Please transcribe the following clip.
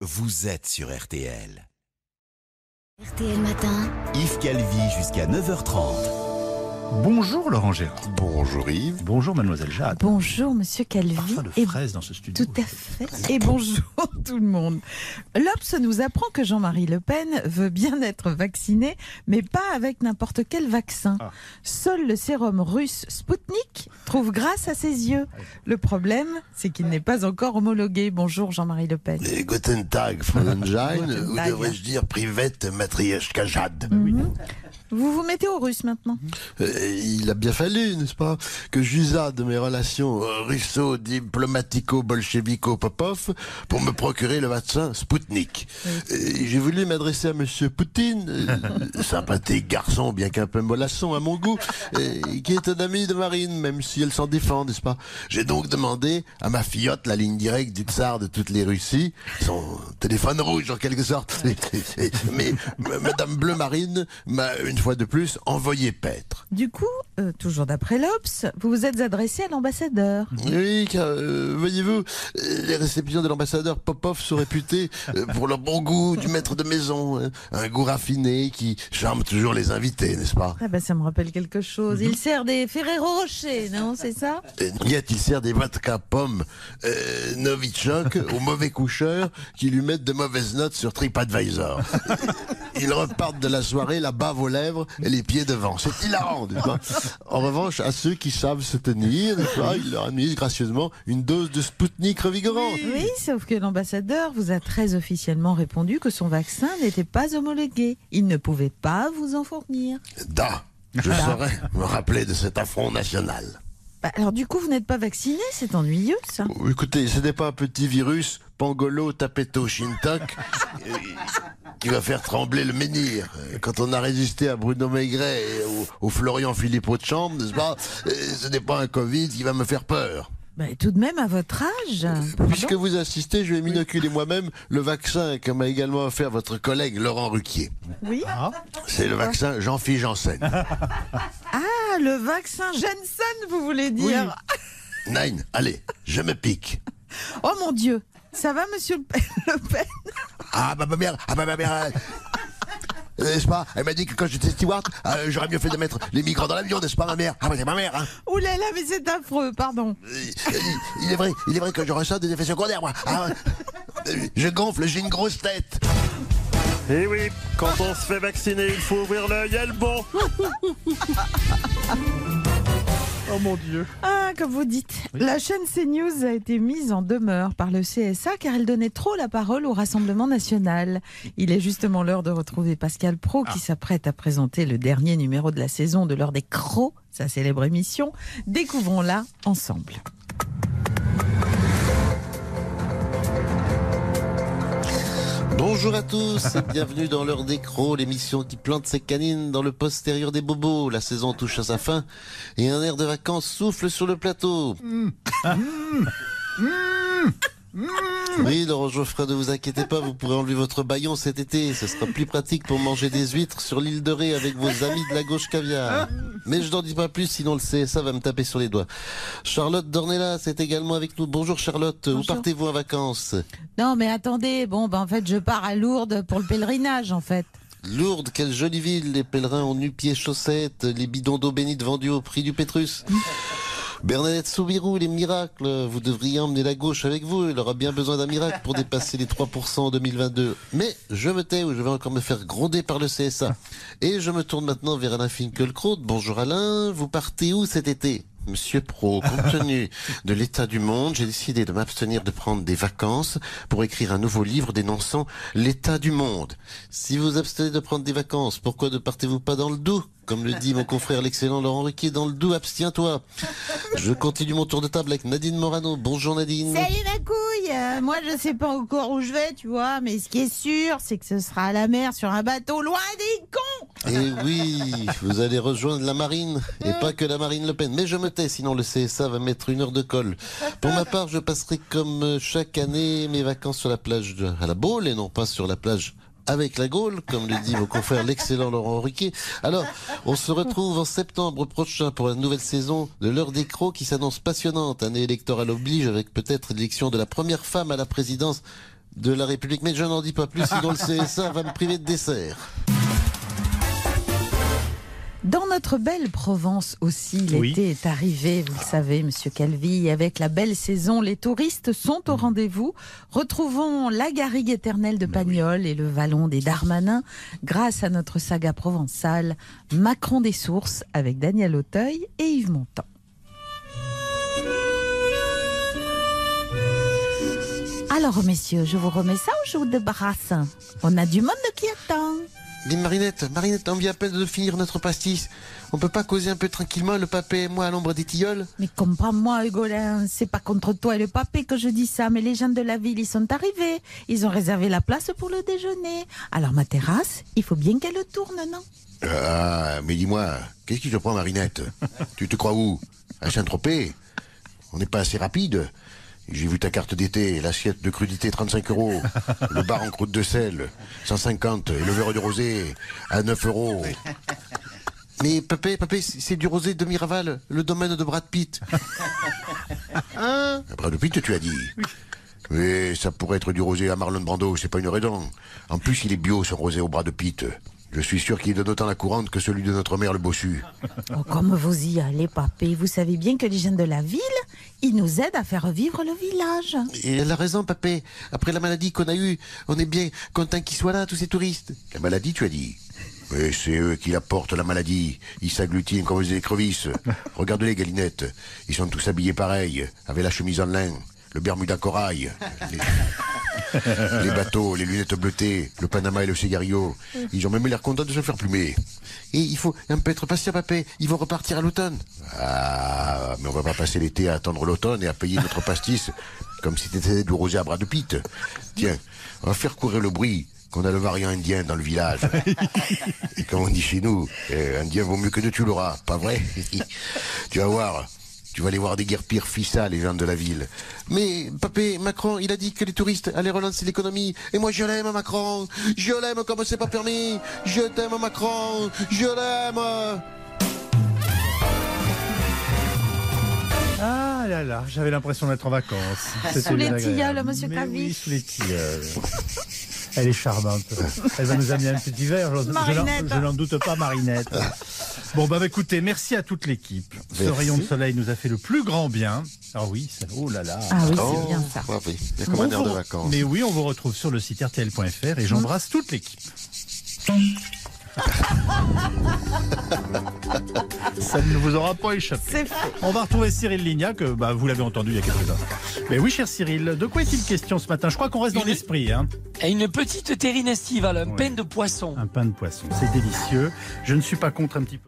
Vous êtes sur RTL. RTL Matin. Yves Calvi jusqu'à 9h30. Bonjour Laurent Gérard. Bonjour Yves. Bonjour Mademoiselle Jade. Bonjour Monsieur Calvi. Parfum de fraise dans ce studio. Tout à fait. Et bonjour tout le monde. L'Obs nous apprend que Jean-Marie Le Pen veut bien être vacciné, mais pas avec n'importe quel vaccin. Seul le sérum russe Spoutnik trouve grâce à ses yeux. Le problème, c'est qu'il n'est pas encore homologué. Bonjour Jean-Marie Le Pen. Guten Tag, Fräulein, ou Tag. devrais-je dire Privette Matrioshka Jade. Vous vous mettez aux Russes maintenant. Il a bien fallu, n'est-ce pas, que j'usade de mes relations russo-diplomatico-bolchevico-popov pour me procurer le vaccin Spoutnik. J'ai voulu m'adresser à Monsieur Poutine, sympathique garçon, bien qu'un peu mollasson à mon goût, qui est un ami de Marine, même si elle s'en défend, n'est-ce pas. J'ai donc demandé à ma fillotte la ligne directe du tsar de toutes les Russies, son téléphone rouge en quelque sorte. Mais Madame Bleu Marine m'a une fois de plus envoyé paître. Du coup, toujours d'après l'Obs, vous vous êtes adressé à l'ambassadeur. Oui, car, voyez-vous, les réceptions de l'ambassadeur Popov sont réputées pour leur bon goût du maître de maison, hein, un goût raffiné qui charme toujours les invités, n'est-ce pas? Ah ça me rappelle quelque chose. Il sert des Ferrero Rocher, non, c'est ça? Il sert des vodka pommes Novichok aux mauvais coucheurs qui lui mettent de mauvaises notes sur TripAdvisor. Ils repartent de la soirée la bave aux lèvres et les pieds devant. C'est hilarant, n'est-ce pas? En revanche, à ceux qui savent se tenir, n'est-ce pas, il leur administre gracieusement une dose de Spoutnik revigorante. Oui, sauf que l'ambassadeur vous a très officiellement répondu que son vaccin n'était pas homologué. Il ne pouvait pas vous en fournir. Je saurais me rappeler de cet affront national. Alors du coup, vous n'êtes pas vacciné, c'est ennuyeux ça. Écoutez, ce n'est pas un petit virus, Pangolo Tapeto Shintok, qui va faire trembler le menhir. Quand on a résisté à Bruno Maigret et au Florian Philippot de chambre, n'est-ce pas, ce n'est pas un Covid qui va me faire peur. Tout de même, à votre âge. Puisque vous insistez, je vais m'inoculer moi-même le vaccin que m'a également offert votre collègue Laurent Ruquier. Oui. C'est le vaccin Jean-Philippe Janssen. Ah, le vaccin Jensen, vous voulez dire? Oui. Nine, allez, je me pique. Oh mon Dieu, ça va Monsieur Le Pen? Ma mère, n'est-ce pas? Elle m'a dit que quand j'étais steward, j'aurais mieux fait de mettre les migrants dans l'avion, n'est-ce pas ma mère? C'est ma mère, hein. Ouh là là, mais c'est affreux, pardon. Il est vrai que je ressens des effets secondaires, moi. Je gonfle, j'ai une grosse tête. Et oui, quand on se fait vacciner, il faut ouvrir l'œil et le bon. Oh mon Dieu. Ah, comme vous dites, la chaîne CNews a été mise en demeure par le CSA car elle donnait trop la parole au Rassemblement national. Il est justement l'heure de retrouver Pascal Praud qui s'apprête à présenter le dernier numéro de la saison de l'heure des crocs, sa célèbre émission. Découvrons-la ensemble. Bonjour à tous et bienvenue dans l'heure des crocs, l'émission qui plante ses canines dans le postérieur des bobos. La saison touche à sa fin et un air de vacances souffle sur le plateau. Oui, Laurent Geoffrin, ne vous inquiétez pas, vous pourrez enlever votre bâillon cet été. Ce sera plus pratique pour manger des huîtres sur l'île de Ré avec vos amis de la gauche caviar. Mais je n'en dis pas plus, sinon le CSA va me taper sur les doigts. Charlotte Dornelas est également avec nous. Bonjour Charlotte, où partez-vous en vacances? Non mais attendez, en fait je pars à Lourdes pour le pèlerinage en fait. Lourdes, quelle jolie ville, les pèlerins en nu-pieds chaussettes, les bidons d'eau bénite vendus au prix du Pétrus. Bernadette Soubirou, les miracles, vous devriez emmener la gauche avec vous, elle aura bien besoin d'un miracle pour dépasser les 3% en 2022. Mais je me tais ou je vais encore me faire gronder par le CSA. Et je me tourne maintenant vers Alain Finkielkraut. Bonjour Alain, vous partez où cet été? Monsieur Praud, compte tenu de l'état du monde, j'ai décidé de m'abstenir de prendre des vacances pour écrire un nouveau livre dénonçant l'état du monde. Si vous abstenez de prendre des vacances, pourquoi ne partez-vous pas dans le Doubs? Comme le dit mon confrère l'excellent Laurent Ruquier, dans le Doubs, abstiens-toi. Je continue mon tour de table avec Nadine Morano. Bonjour Nadine. Salut ma couille, moi je sais pas encore où je vais, tu vois, mais ce qui est sûr, c'est que ce sera à la mer sur un bateau loin des cons. Et oui, vous allez rejoindre la marine, et pas que la marine Le Pen. Mais je me tais, sinon le CSA va mettre 1 heure de colle. Pour ma part, je passerai comme chaque année mes vacances sur la plage à la Baule, et non pas sur la plage avec la Gaule, comme le dit mon confrère l'excellent Laurent Ruquier. Alors, on se retrouve en septembre prochain pour la nouvelle saison de l'heure des crocs qui s'annonce passionnante. Année électorale oblige, avec peut-être l'élection de la première femme à la présidence de la République. Mais je n'en dis pas plus, sinon le CSA va me priver de dessert. Dans notre belle Provence aussi, l'été Oui. est arrivé, vous le savez, Monsieur Calvi. Avec la belle saison, les touristes sont au rendez-vous. Retrouvons la garrigue éternelle de Pagnol et le vallon des Darmanins grâce à notre saga provençale Macron des Sources avec Daniel Auteuil et Yves Montand. Alors, messieurs, je vous remets ça ou je vous débarrasse? On a du monde qui attend. Dis Marinette, on vient à peine de finir notre pastis. On peut pas causer un peu tranquillement, le papé et moi, à l'ombre des tilleuls? Mais comprends-moi, Hugolin, c'est pas contre toi et le papé que je dis ça, mais les gens de la ville, ils sont arrivés. Ils ont réservé la place pour le déjeuner. Alors ma terrasse, il faut bien qu'elle tourne, non? Ah, mais dis-moi, qu'est-ce qui te prend, Marinette? Tu te crois où? À Saint-Tropez? On n'est pas assez rapide? J'ai vu ta carte d'été, l'assiette de crudité 35 €, le bar en croûte de sel 150 et le verre de rosé à 9 €. Mais papé, c'est du rosé de Miraval, le domaine de Brad Pitt. Hein? Brad Pitt, tu as dit? Oui, ça pourrait être du rosé à Marlon Brando, c'est pas une raison. En plus, il est bio, ce rosé au Brad Pitt. Je suis sûr qu'il donne autant la courante que celui de notre mère le bossu. Oh, comme vous y allez, papé, vous savez bien que les gens de la ville, ils nous aident à faire vivre le village. Et elle a raison, papé. Après la maladie qu'on a eue, on est bien content qu'ils soient là, tous ces touristes. La maladie, tu as dit? Oui, c'est eux qui la portent, la maladie. Ils s'agglutinent comme des écrevisses. Regarde-les, Galinette. Ils sont tous habillés pareil, avec la chemise en lin, le bermuda corail, les bateaux, les lunettes bleutées, le Panama et le cigario. Ils ont même l'air contents de se faire plumer. Et il faut un peu être patient, papé. Ils vont repartir à l'automne. Ah, mais on va pas passer l'été à attendre l'automne et à payer notre pastis comme si c'était du rosé à bras de Pitt. Tiens, on va faire courir le bruit qu'on a le variant indien dans le village. Et comme on dit chez nous, indien vaut mieux que de tu l'auras, pas vrai? Tu vas voir. Tu vas aller voir des guerpires fissa, les gens de la ville. Mais, papé, Macron, il a dit que les touristes allaient relancer l'économie. Et moi, je l'aime, Macron. Je l'aime comme c'est pas permis. Je t'aime, Macron. Je l'aime. Ah là là, j'avais l'impression d'être en vacances. C'était Sous les bien agréable. tilleuls, monsieur Mais Calvi. Oui, sous les tilleuls. Elle est charmante. Elle va nous amener un petit verre. Je n'en doute pas, Marinette. Bon, bah écoutez, merci à toute l'équipe. Ce Merci. rayon de soleil nous a fait le plus grand bien. Ah oui, oh là là. Ah oui, Oh, c'est bien ça. papé, il y a comme un air de vacances. Mais oui, on vous retrouve sur le site rtl.fr et j'embrasse toute l'équipe. Ça ne vous aura pas échappé. C'est fait. On va retrouver Cyril Lignac, que vous l'avez entendu il y a quelques instants. Mais oui, cher Cyril, de quoi est-il question ce matin? Je crois qu'on reste dans l'esprit. Hein. Et une petite terrine estivale, un Ouais. pain de poisson. Un pain de poisson, c'est délicieux. Je ne suis pas contre un petit peu.